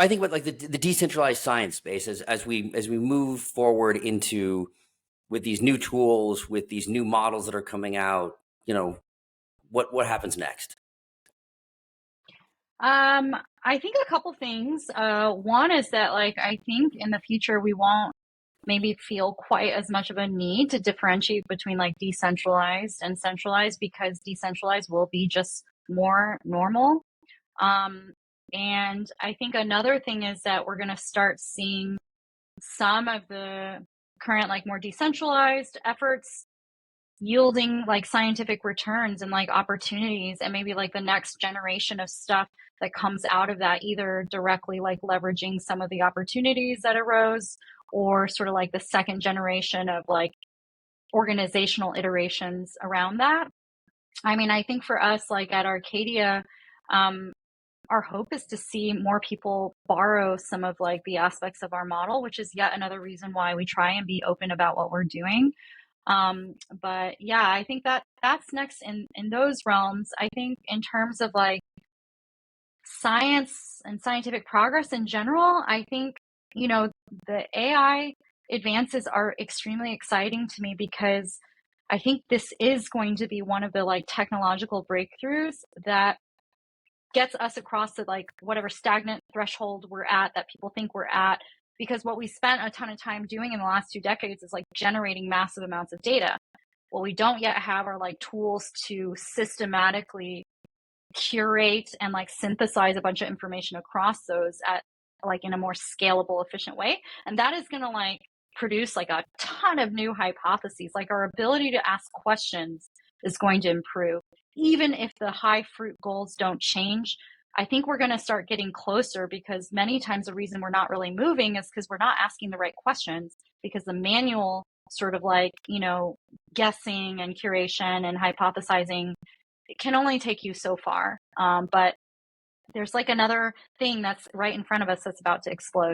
I think what like the decentralized science space as we move forward into with these new tools, with these new models that are coming out, what happens next? Um, I think a couple things. One is that like I think in the future we won't maybe feel quite as much of a need to differentiate between like decentralized and centralized because decentralized will be just more normal. Um, and I think another thing is that we're going to start seeing some of the current like more decentralized efforts yielding like scientific returns and like opportunities, and maybe like the next generation of stuff that comes out of that, either directly like leveraging some of the opportunities that arose, or sort of like the second generation of like organizational iterations around that. I mean, I think for us like at Arcadia, um, our hope is to see more people borrow some of like the aspects of our model, which is yet another reason why we try and be open about what we're doing. But yeah, I think that that's next in those realms. I think in terms of like science and scientific progress in general, I think, you know, the AI advances are extremely exciting to me because I think this is going to be one of the like technological breakthroughs that gets us across the like whatever stagnant threshold we're at that people think we're at. Because what we spent a ton of time doing in the last 2 decades is like generating massive amounts of data. What we don't yet have are like tools to systematically curate and like synthesize a bunch of information across those at like in a more scalable, efficient way. And that is going to like produce like a ton of new hypotheses. Like our ability to ask questions is going to improve. Even if the high fruit goals don't change, I think we're going to start getting closer, because many times the reason we're not really moving is because we're not asking the right questions, because the manual sort of like, guessing and curation and hypothesizing, it can only take you so far. But there's like another thing that's right in front of us that's about to explode.